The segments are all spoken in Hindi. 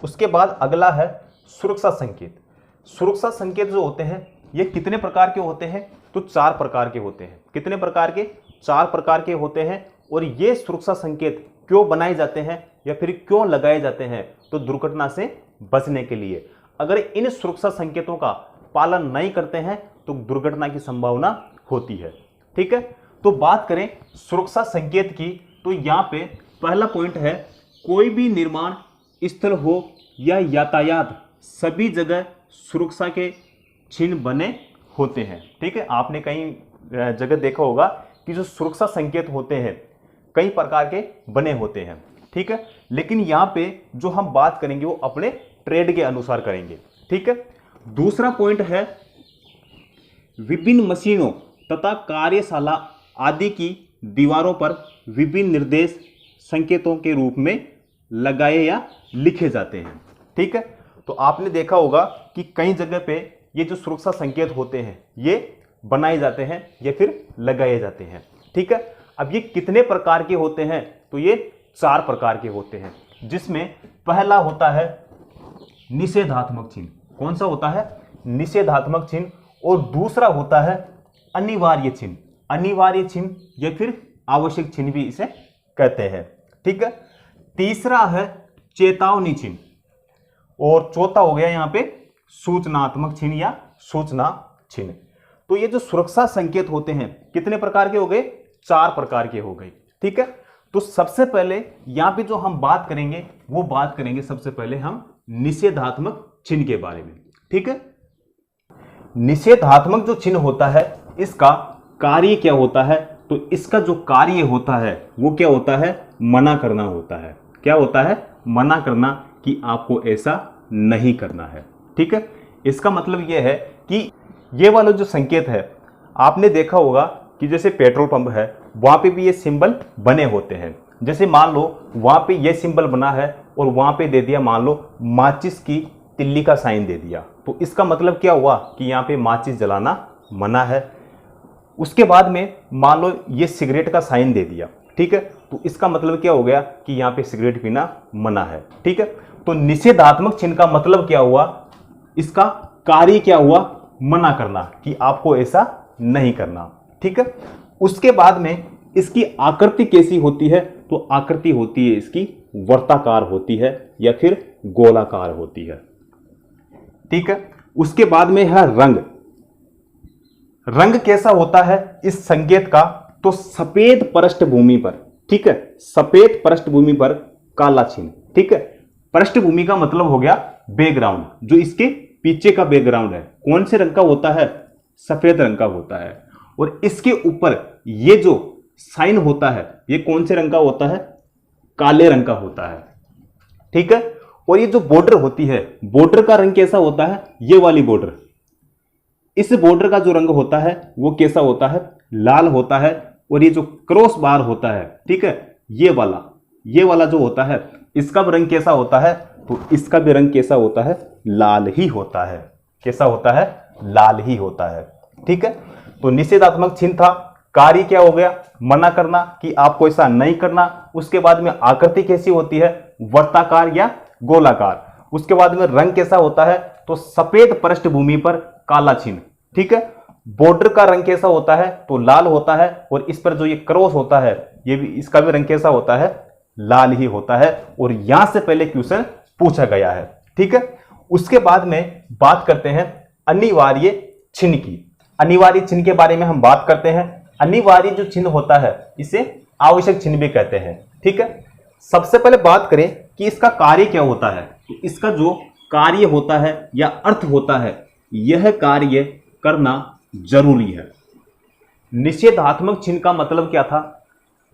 उसके बाद अगला है सुरक्षा संकेत। सुरक्षा संकेत जो होते हैं ये कितने प्रकार के होते हैं? तो 4 प्रकार के होते हैं। कितने प्रकार के? 4 प्रकार के होते हैं। और ये सुरक्षा संकेत क्यों बनाए जाते हैं या फिर क्यों लगाए जाते हैं? तो दुर्घटना से बचने के लिए। अगर इन सुरक्षा संकेतों का पालन नहीं करते हैं तो दुर्घटना की संभावना होती है। ठीक है, तो बात करें सुरक्षा संकेत की, तो यहाँ पे पहला पॉइंट है, कोई भी निर्माण स्थल हो या यातायात सभी जगह सुरक्षा के चिन्ह बने होते हैं। ठीक है, आपने कई जगह देखा होगा कि जो सुरक्षा संकेत होते हैं कई प्रकार के बने होते हैं। ठीक है, लेकिन यहाँ पे जो हम बात करेंगे वो अपने ट्रेड के अनुसार करेंगे। ठीक है, दूसरा पॉइंट है, विभिन्न मशीनों तथा कार्यशाला आदि की दीवारों पर विभिन्न निर्देश संकेतों के रूप में लगाए या लिखे जाते हैं। ठीक है, तो आपने देखा होगा कि कई जगह पे ये जो सुरक्षा संकेत होते हैं ये बनाए जाते हैं या फिर लगाए जाते हैं। ठीक है, अब ये कितने प्रकार के होते हैं? तो ये 4 प्रकार के होते हैं, जिसमें पहला होता है निषेधात्मक चिन्ह। कौन सा होता है? निषेधात्मक चिन्ह। और दूसरा होता है अनिवार्य चिन्ह। अनिवार्य चिन्ह या फिर आवश्यक चिन्ह भी इसे कहते हैं। ठीक है, तीसरा है चेतावनी चिन्ह। और चौथा हो गया यहाँ पे सूचनात्मक चिन्ह या सूचना चिन्ह। तो ये जो सुरक्षा संकेत होते हैं कितने प्रकार के हो गए? 4 प्रकार के हो गए। ठीक है, तो सबसे पहले यहाँ पे जो हम बात करेंगे वो बात करेंगे सबसे पहले हम निषेधात्मक चिन्ह के बारे में। ठीक है, निषेधात्मक जो चिन्ह होता है इसका कार्य क्या होता है? तो इसका जो कार्य होता है वो क्या होता है? मना करना होता है। क्या होता है? मना करना कि आपको ऐसा नहीं करना है। ठीक है, इसका मतलब यह है कि ये वाला जो संकेत है आपने देखा होगा कि जैसे पेट्रोल पंप है वहां पे भी ये सिंबल बने होते हैं। जैसे मान लो वहां पे ये सिंबल बना है और वहां पे दे दिया मान लो माचिस की तिल्ली का साइन दे दिया, तो इसका मतलब क्या हुआ कि यहाँ पे माचिस जलाना मना है। उसके बाद में मान लो ये सिगरेट का साइन दे दिया, ठीक है, तो इसका मतलब क्या हो गया कि यहाँ पे सिगरेट पीना मना है। ठीक है, तो निषेधात्मक चिन्ह का मतलब क्या हुआ? इसका कार्य क्या हुआ? मना करना कि आपको ऐसा नहीं करना। ठीक है, उसके बाद में इसकी आकृति कैसी होती है? तो आकृति होती है इसकी वर्ताकार होती है या फिर गोलाकार होती है। ठीक है, उसके बाद में है रंग। रंग कैसा होता है इस संकेत का? तो सफेद पृष्ठभूमि पर, ठीक है, सफेद पृष्ठभूमि पर काला चिन्ह। ठीक है, पृष्ठभूमि का मतलब हो गया बैकग्राउंड, जो इसके पीछे का बैकग्राउंड है कौन से रंग का होता है? सफेद रंग का होता है। और इसके ऊपर ये जो साइन होता है ये कौन से रंग का होता है? काले रंग का होता है। ठीक है, और ये जो बॉर्डर होती है, बॉर्डर का रंग कैसा होता है? ये वाली बॉर्डर, इस बॉर्डर का जो रंग होता है वो कैसा होता है? लाल होता है। और ये जो क्रॉस बार होता है, ठीक है, ये वाला जो होता है इसका भी रंग कैसा होता है? तो इसका भी रंग कैसा होता है? लाल ही होता है। कैसा होता है? लाल ही होता है। ठीक है, तो निषेधात्मक चिन्ह था, कार्य क्या हो गया? मना करना कि आपको ऐसा नहीं करना। उसके बाद में आकृति कैसी होती है? वर्ताकार या गोलाकार। उसके बाद में रंग कैसा होता है? तो सफेद पृष्ठभूमि पर काला चिन्ह। ठीक है, बॉर्डर का रंग कैसा होता है? तो लाल होता है। और इस पर जो ये क्रॉस होता है ये भी, इसका भी रंग कैसा होता है? लाल ही होता है। और यहां से पहले क्वेश्चन पूछा गया है। ठीक है, उसके बाद में बात करते हैं अनिवार्य चिन्ह की। अनिवार्य चिन्ह के बारे में हम बात करते हैं। अनिवार्य जो चिन्ह होता है इसे आवश्यक चिन्ह भी कहते हैं। ठीक है, सबसे पहले बात करें कि इसका कार्य क्या होता है। तो इसका जो कार्य होता है या अर्थ होता है, यह कार्य करना जरूरी है। निषेधात्मक चिन्ह का मतलब क्या था?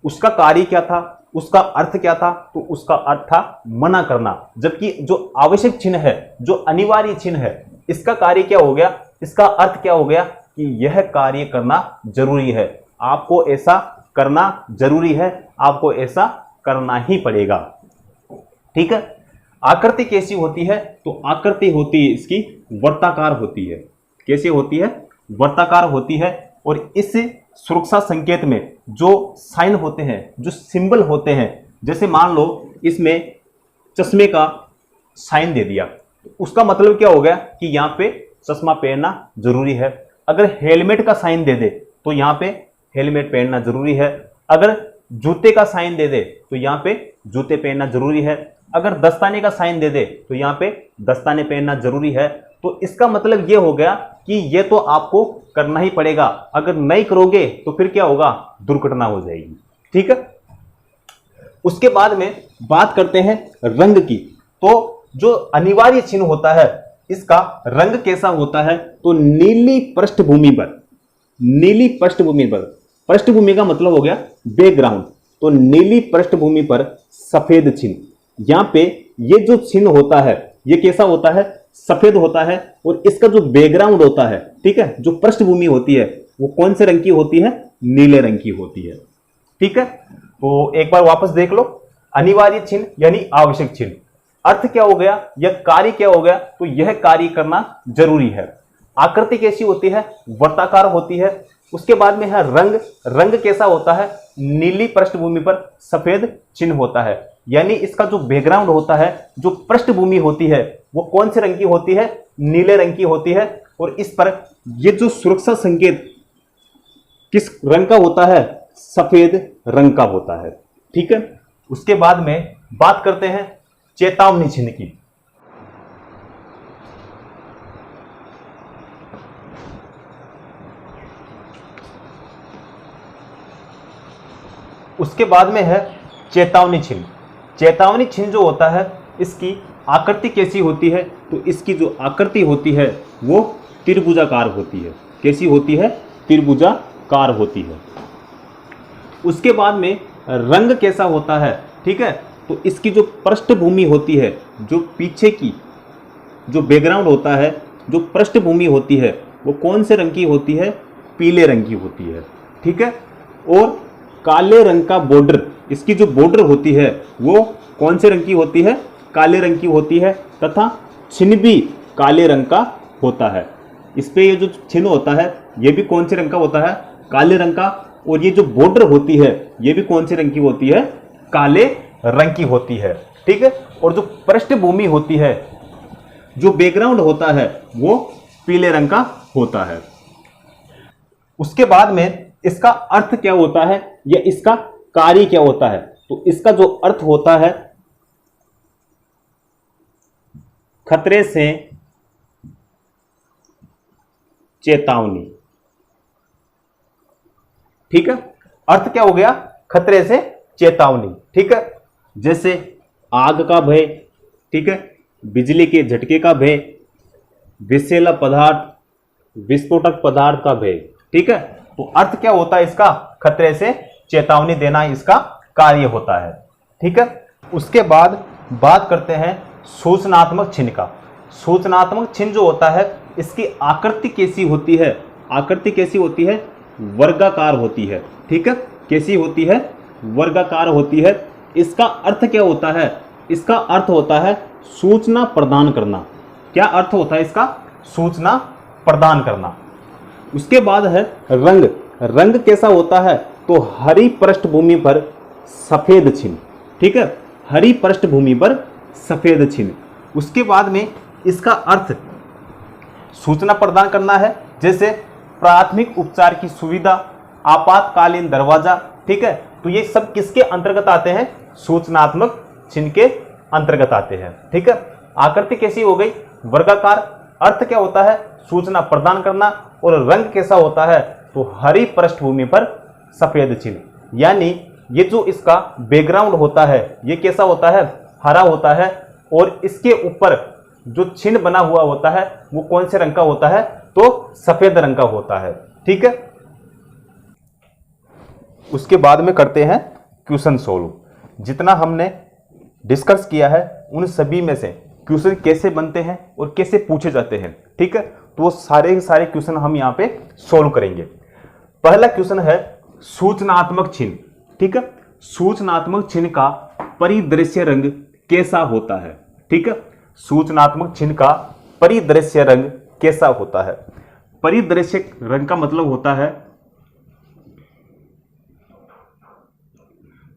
उसका कार्य क्या था? उसका अर्थ क्या था? तो उसका अर्थ था मना करना। जबकि जो आवश्यक चिन्ह है, जो अनिवार्य चिन्ह है, इसका कार्य क्या हो गया? इसका अर्थ क्या हो गया कि यह कार्य करना जरूरी है, आपको ऐसा करना जरूरी है, आपको ऐसा करना ही पड़ेगा। ठीक है, आकृति कैसी होती है? तो आकृति होती है इसकी वर्ताकार होती है। कैसे होती है? वर्ताकार होती है। और इस सुरक्षा संकेत में जो साइन होते हैं, जो सिंबल होते हैं, जैसे मान लो इसमें चश्मे का साइन दे दिया, उसका मतलब क्या हो गया कि यहाँ पे चश्मा पहनना जरूरी है। अगर हेलमेट का साइन दे दे तो यहाँ पे हेलमेट पहनना जरूरी है। अगर जूते का साइन दे दे तो यहाँ पे जूते पहनना जरूरी है। अगर दस्ताने का साइन दे दे तो यहाँ पे दस्ताने पहनना जरूरी है। तो इसका मतलब ये हो गया कि ये तो आपको करना ही पड़ेगा, अगर नहीं करोगे तो फिर क्या होगा, दुर्घटना हो जाएगी। ठीक है, उसके बाद में बात करते हैं रंग की। तो जो अनिवार्य चिन्ह होता है इसका रंग कैसा होता है, तो नीली पृष्ठभूमि पर, नीली पृष्ठभूमि पर, पृष्ठभूमि का मतलब हो गया बैकग्राउंड, तो नीली पृष्ठभूमि पर सफेद चिन्ह। यहां पे ये जो चिन्ह होता है ये कैसा होता है, सफेद होता है, और इसका जो बैकग्राउंड होता है, ठीक है, जो पृष्ठभूमि होती है वो कौन से रंग की होती है, नीले रंग की होती है। ठीक है, तो एक बार वापस देख लो, अनिवार्य चिन्ह यानी आवश्यक चिन्ह, अर्थ क्या हो गया, यह कार्य क्या हो गया, तो यह कार्य करना जरूरी है। आकृति कैसी होती है, वर्ताकार होती है। उसके बाद में है रंग, रंग कैसा होता है, नीली पृष्ठभूमि पर सफेद चिन्ह होता है, यानी इसका जो बैकग्राउंड होता है, जो पृष्ठभूमि होती है वो कौन से रंग की होती है, नीले रंग की होती है। और इस पर ये जो सुरक्षा संकेत किस रंग का होता है, सफेद रंग का होता है। ठीक है, उसके बाद में बात करते हैं चेतावनी चिन्ह की। उसके बाद में है चेतावनी चिन्ह। चेतावनी चिन्ह जो होता है इसकी आकृति कैसी होती है, तो इसकी जो आकृति होती है वो त्रिभुजाकार होती है। कैसी होती है, त्रिभुजाकार होती है। उसके बाद में रंग कैसा होता है, ठीक है, तो इसकी जो पृष्ठभूमि होती है, जो पीछे की जो बैकग्राउंड होता है, जो पृष्ठभूमि होती है वो कौन से रंग की होती है, पीले रंग की होती है। ठीक है, और काले रंग का बॉर्डर, इसकी जो बॉर्डर होती है वो कौन से रंग की होती है, काले रंग की होती है, तथा चिन्ह भी काले रंग का होता है। इस पे ये जो चिन्ह होता है ये भी कौन से रंग का होता है, काले रंग का, और ये जो बॉर्डर होती है ये भी कौन से रंग की होती है, काले रंग की होती है। ठीक है, और जो पृष्ठभूमि होती है, जो बैकग्राउंड होता है वो पीले रंग का होता है। उसके बाद में इसका अर्थ क्या होता है या इसका कार्य क्या होता है, तो इसका जो अर्थ होता है खतरे से चेतावनी। ठीक है, अर्थ क्या हो गया, खतरे से चेतावनी। ठीक है, जैसे आग का भय, ठीक है, बिजली के झटके का भय, विषैला पदार्थ, विस्फोटक पदार्थ का भय। ठीक है, तो अर्थ क्या होता है इसका, खतरे से चेतावनी देना इसका कार्य होता है। ठीक है, उसके बाद बात करते हैं सूचनात्मक चिन्ह का। सूचनात्मक चिन्ह जो होता है इसकी आकृति कैसी होती है, आकृति कैसी होती है, वर्गाकार होती है। ठीक है, कैसी होती है, वर्गाकार होती है। इसका अर्थ क्या होता है, इसका अर्थ होता है सूचना प्रदान करना। क्या अर्थ होता है इसका, सूचना प्रदान करना। उसके बाद है रंग, रंग कैसा होता है, तो हरी पृष्ठभूमि पर सफेद चिन्ह। ठीक है, हरी पृष्ठभूमि पर सफेद चिन्ह। उसके बाद में इसका अर्थ सूचना प्रदान करना है, जैसे प्राथमिक उपचार की सुविधा, आपातकालीन दरवाजा। ठीक है, तो ये सब किसके अंतर्गत आते हैं, सूचनात्मक चिन्ह के अंतर्गत आते हैं। ठीक है, आकृति कैसी हो गई, वर्गाकार। अर्थ क्या होता है, सूचना प्रदान करना। और रंग कैसा होता है, तो हरी पृष्ठभूमि पर सफेद चिन्ह, यानी ये जो इसका बैकग्राउंड होता है ये कैसा होता है, हरा होता है, और इसके ऊपर जो चिन्ह बना हुआ होता है वो कौन से रंग का होता है, तो सफेद रंग का होता है। ठीक है, उसके बाद में करते हैं क्वेश्चन सोल्व। जितना हमने डिस्कस किया है उन सभी में से क्वेश्चन कैसे बनते हैं और कैसे पूछे जाते हैं, ठीक है, तो वो सारे सारे क्वेश्चन हम यहाँ पे सोल्व करेंगे। पहला क्वेश्चन है सूचनात्मक चिन्ह। ठीक है, सूचनात्मक चिन्ह का परिदृश्य रंग कैसा होता है। ठीक है, सूचनात्मक चिन्ह का परिदृश्य रंग कैसा होता है। परिदृश्य रंग का मतलब होता है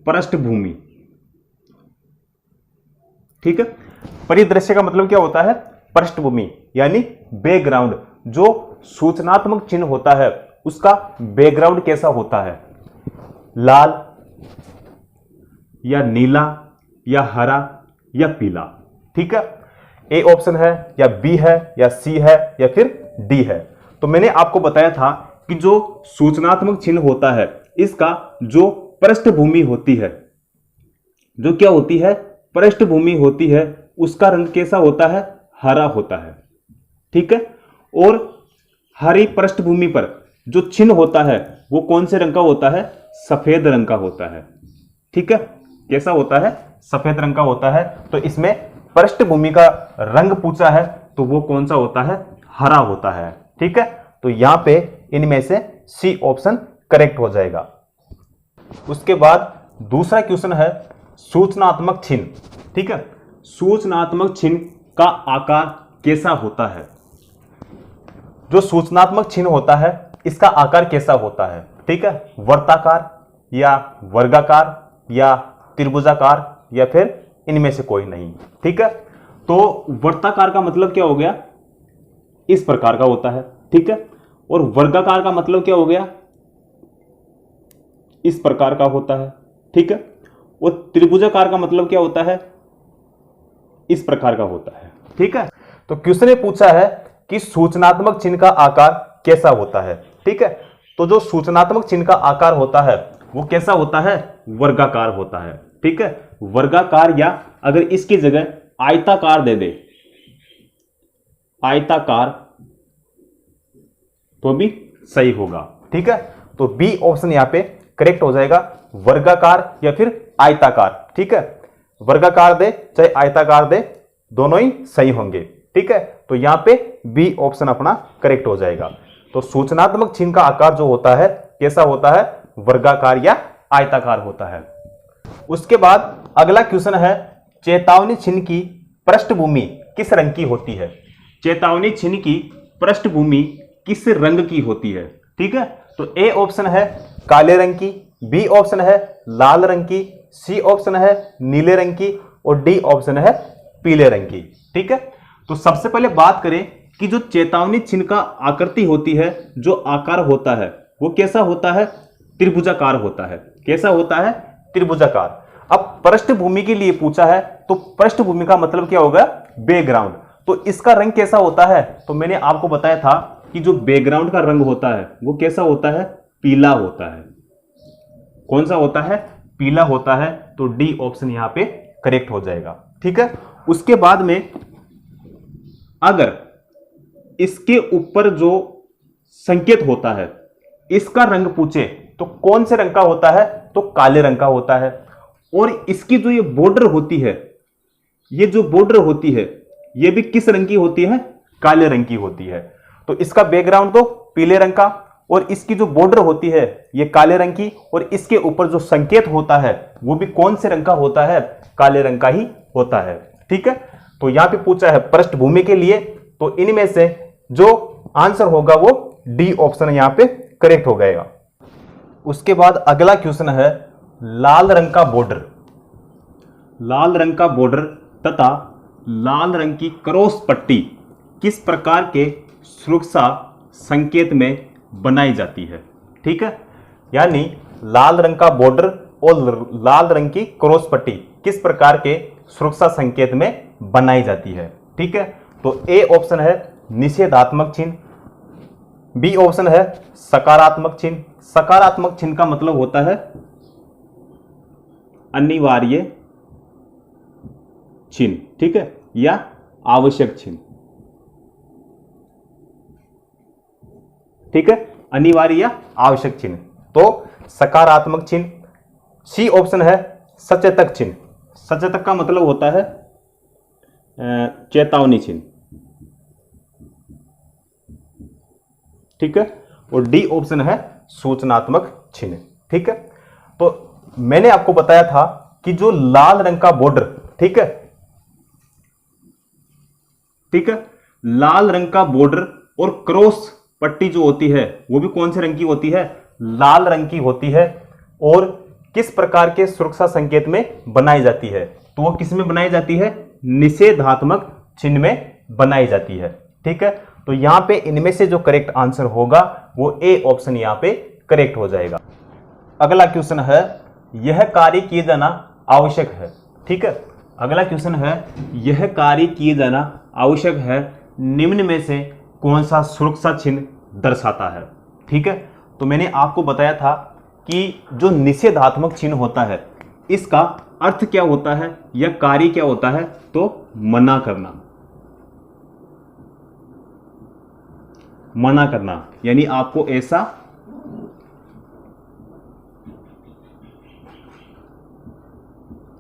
पृष्ठभूमि। ठीक है, परिदृश्य का मतलब क्या होता है? पृष्ठभूमि यानी बैकग्राउंड। जो सूचनात्मक चिन्ह होता है उसका बैकग्राउंड कैसा होता है? लाल या नीला या हरा या पीला। ठीक है, ए ऑप्शन है या बी है या सी है या फिर डी है। तो मैंने आपको बताया था कि जो सूचनात्मक चिन्ह होता है इसका जो पृष्ठभूमि होती है, जो क्या होती है? पृष्ठभूमि होती है, उसका रंग कैसा होता है? हरा होता है। ठीक है, और हरी पृष्ठभूमि पर जो चिन्ह होता है वो कौन से रंग का होता है? सफेद रंग का होता है। ठीक है, कैसा होता है? सफेद रंग का होता है। तो इसमें पृष्ठभूमि का रंग पूछा है तो वो कौन सा होता है? हरा होता है। ठीक है, तो यहां पे इनमें से सी ऑप्शन करेक्ट हो जाएगा। उसके बाद दूसरा क्वेश्चन है सूचनात्मक चिन्ह। ठीक है, सूचनात्मक चिन्ह का आकार कैसा होता है? जो सूचनात्मक चिन्ह होता है इसका आकार कैसा होता है? ठीक है, वर्ताकार या वर्गाकार या त्रिभुजाकार या फिर इनमें से कोई नहीं। ठीक है, तो वर्ताकार का मतलब क्या हो गया? इस प्रकार का होता है। ठीक है, और वर्गाकार का मतलब क्या हो गया? इस प्रकार का होता है। ठीक है, और त्रिभुजाकार का मतलब क्या होता है? इस प्रकार का होता है। ठीक है, तो क्वेश्चन ने पूछा है कि सूचनात्मक चिन्ह का आकार कैसा होता है। ठीक है, तो जो सूचनात्मक चिन्ह का आकार होता है वो कैसा होता है? वर्गाकार होता है। ठीक है, वर्गाकार, या अगर इसकी जगह आयताकार दे दे, आयताकार, तो भी सही होगा। ठीक है, तो बी ऑप्शन यहां पे करेक्ट हो जाएगा, वर्गाकार या फिर आयताकार। ठीक है, वर्गाकार दे चाहे आयताकार दे, दोनों ही सही होंगे। ठीक है, तो यहां पे बी ऑप्शन अपना करेक्ट हो जाएगा। तो सूचनात्मक चिन्ह का आकार जो होता है कैसा होता है? वर्गाकार या आयताकार होता है। उसके बाद अगला क्वेश्चन है चेतावनी चिन्ह की पृष्ठभूमि किस रंग की होती है? चेतावनी चिन्ह की पृष्ठभूमि किस रंग की होती है? ठीक है, तो ए ऑप्शन है काले रंग की, बी ऑप्शन है लाल रंग की, सी ऑप्शन है नीले रंग की और डी ऑप्शन है पीले रंग की। ठीक है, तो सबसे पहले बात करें कि जो चेतावनी चिन्ह का आकृति होती है, जो आकार होता है वो कैसा होता है? त्रिभुजाकार होता है। कैसा होता है? त्रिभुजाकार। अब पृष्ठभूमि के लिए पूछा है तो पृष्ठभूमि का मतलब क्या होगा? बैकग्राउंड। तो इसका रंग कैसा होता है? तो मैंने आपको बताया था कि जो बैकग्राउंड का रंग होता है वो कैसा होता है? पीला होता है। कौन सा होता है? पीला होता है। तो डी ऑप्शन यहां पे करेक्ट हो जाएगा। ठीक है, उसके बाद में अगर इसके ऊपर जो संकेत होता है इसका रंग पूछे तो कौन से रंग का होता है? तो काले रंग का होता है। और इसकी जो ये बॉर्डर होती है, ये जो बॉर्डर होती है ये भी किस रंग की होती है? काले रंग की होती है। तो इसका बैकग्राउंड तो पीले रंग का और इसकी जो बॉर्डर होती है ये काले रंग की, और इसके ऊपर जो संकेत होता है वो भी कौन से रंग का होता है? काले रंग का ही होता है। ठीक है, तो यहां पे पूछा है पृष्ठभूमि के लिए, तो इनमें से जो आंसर होगा वो डी ऑप्शन यहां पे करेक्ट हो गएगा। उसके बाद अगला क्वेश्चन है लाल रंग का बॉर्डर। लाल रंग का बॉर्डर तथा लाल रंग की क्रॉस पट्टी किस प्रकार के सुरक्षा संकेत में बनाई जाती है? ठीक है, यानी लाल रंग का बॉर्डर और लाल रंग की क्रॉस पट्टी किस प्रकार के सुरक्षा संकेत में बनाई जाती है? ठीक है, तो ए ऑप्शन है निषेधात्मक चिन्ह, बी ऑप्शन है सकारात्मक चिन्ह। सकारात्मक चिन्ह का मतलब होता है अनिवार्य चिन्ह। ठीक है, या आवश्यक चिन्ह। ठीक है, अनिवार्य या आवश्यक चिन्ह। तो सकारात्मक चिन्ह। सी ऑप्शन है सचेतक चिन्ह। सचेतक का मतलब होता है चेतावनी चिन्ह। ठीक है, और डी ऑप्शन है सूचनात्मक चिन्ह। ठीक है, तो मैंने आपको बताया था कि जो लाल रंग का बॉर्डर, ठीक है, ठीक है, लाल रंग का बॉर्डर और क्रॉस पट्टी जो होती है वो भी कौन से रंग की होती है? लाल रंग की होती है। और किस प्रकार के सुरक्षा संकेत में बनाई जाती है? तो वो किस में बनाई जाती है? निषेधात्मक चिन्ह में बनाई जाती है। ठीक है, तो यहां पे इनमें से जो करेक्ट आंसर होगा वो ए ऑप्शन यहां पे करेक्ट हो जाएगा। अगला क्वेश्चन है, यह कार्य किए जाना आवश्यक है। ठीक है, अगला क्वेश्चन है, यह कार्य किए जाना आवश्यक है, निम्न में से कौन सा सुरक्षा चिन्ह दर्शाता है। ठीक है, तो मैंने आपको बताया था कि जो निषेधात्मक चिन्ह होता है इसका अर्थ क्या होता है या कार्य क्या होता है, तो मना करना। मना करना यानी आपको ऐसा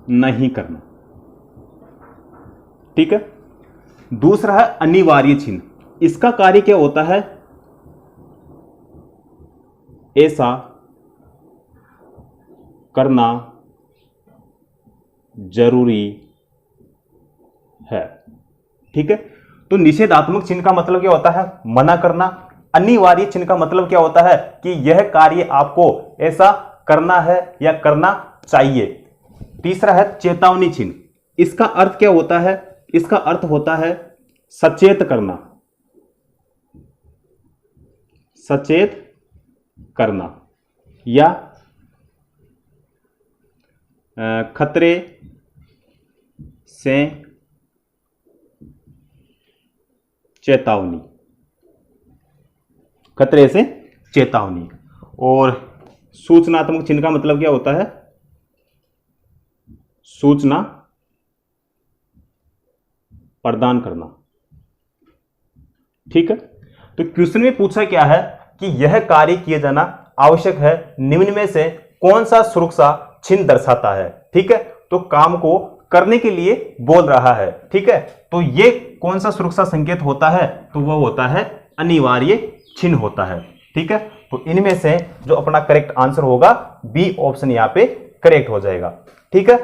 नहीं करना। ठीक है, दूसरा है अनिवार्य चिन्ह। इसका कार्य क्या होता है, ऐसा करना जरूरी है। ठीक है, तो निषेधात्मक चिन्ह का मतलब क्या होता है, मना करना। अनिवार्य चिन्ह का मतलब क्या होता है कि यह कार्य आपको ऐसा करना है या करना चाहिए। तीसरा है चेतावनी चिन्ह। इसका अर्थ क्या होता है, इसका अर्थ होता है सचेत करना। सचेत करना या खतरे से चेतावनी। खतरे से चेतावनी। और सूचनात्मक चिन्ह का मतलब क्या होता है, सूचना प्रदान करना। ठीक है, तो क्वेश्चन में पूछा क्या है कि यह कार्य किए जाना आवश्यक है, निम्न में से कौन सा सुरक्षा चिन्ह दर्शाता है। ठीक है, तो काम को करने के लिए बोल रहा है। ठीक है, तो ये कौन सा सुरक्षा संकेत होता है, तो वह होता है अनिवार्य चिन्ह होता है। ठीक है, तो इनमें से जो अपना करेक्ट आंसर होगा बी ऑप्शन यहां पे करेक्ट हो जाएगा। ठीक है,